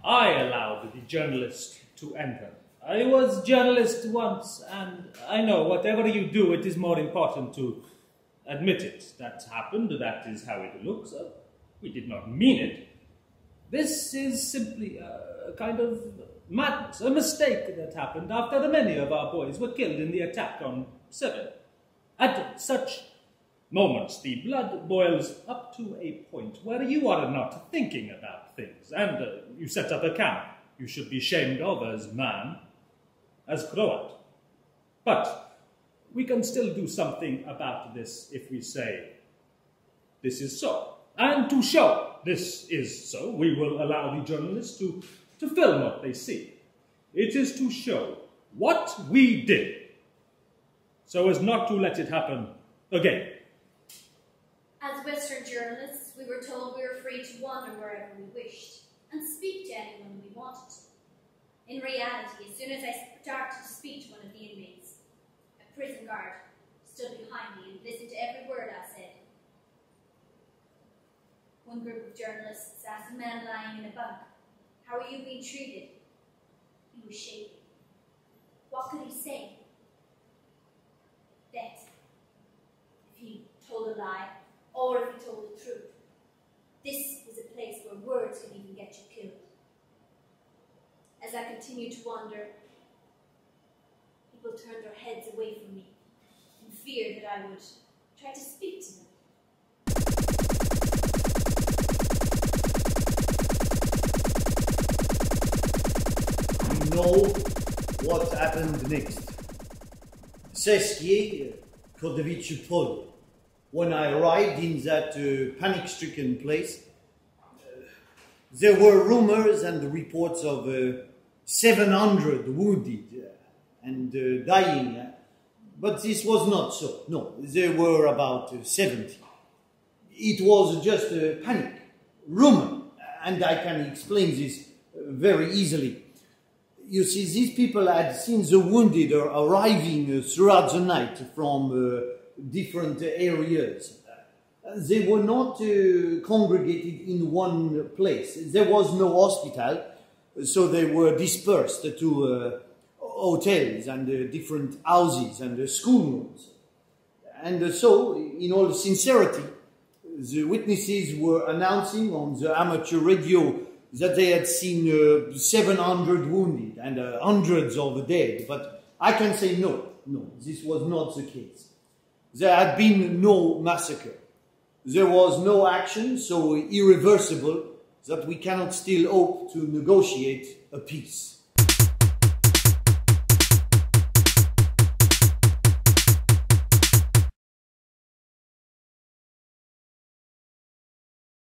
I allowed the journalist to enter. I was journalist once, and I know whatever you do, it is more important to admit it. That happened, that is how it looks. We did not mean it. This is simply a kind of madness, a mistake that happened after many of our boys were killed in the attack on 7. At such moments, the blood boils up to a point where you are not thinking about things, and you set up a camp you should be shamed of as man, as Croat. But we can still do something about this if we say, this is so. And to show this is so, we will allow the journalists to film what they see. It is to show what we did, so as not to let it happen again. As Western journalists, we were told we were free to wander wherever we wished and speak to anyone we wanted to. In reality, as soon as I started to speak to one of the inmates, a prison guard stood behind me and listened to every word I said. One group of journalists asked a man lying in a bunk, "How are you being treated?" He was shaking. What could he say? Death. If he told a lie, or if he told the truth. This was a place where words could even get you killed. As I continued to wander, people turned their heads away from me in fear that I would try to speak to them. You know what happened next. Seskie Kodovic Pol. When I arrived in that panic-stricken place, there were rumors and reports of 700 wounded and dying, but this was not so. No, there were about 70. It was just a panic, rumor, and I can explain this very easily. You see, these people had seen the wounded arriving throughout the night from different areas. They were not congregated in one place. There was no hospital, so they were dispersed to hotels and different houses and schoolrooms. And so, in all sincerity, the witnesses were announcing on the amateur radio that they had seen 700 wounded and hundreds of dead. But I can say no, this was not the case. There had been no massacre. There was no action so irreversible that we cannot still hope to negotiate a peace.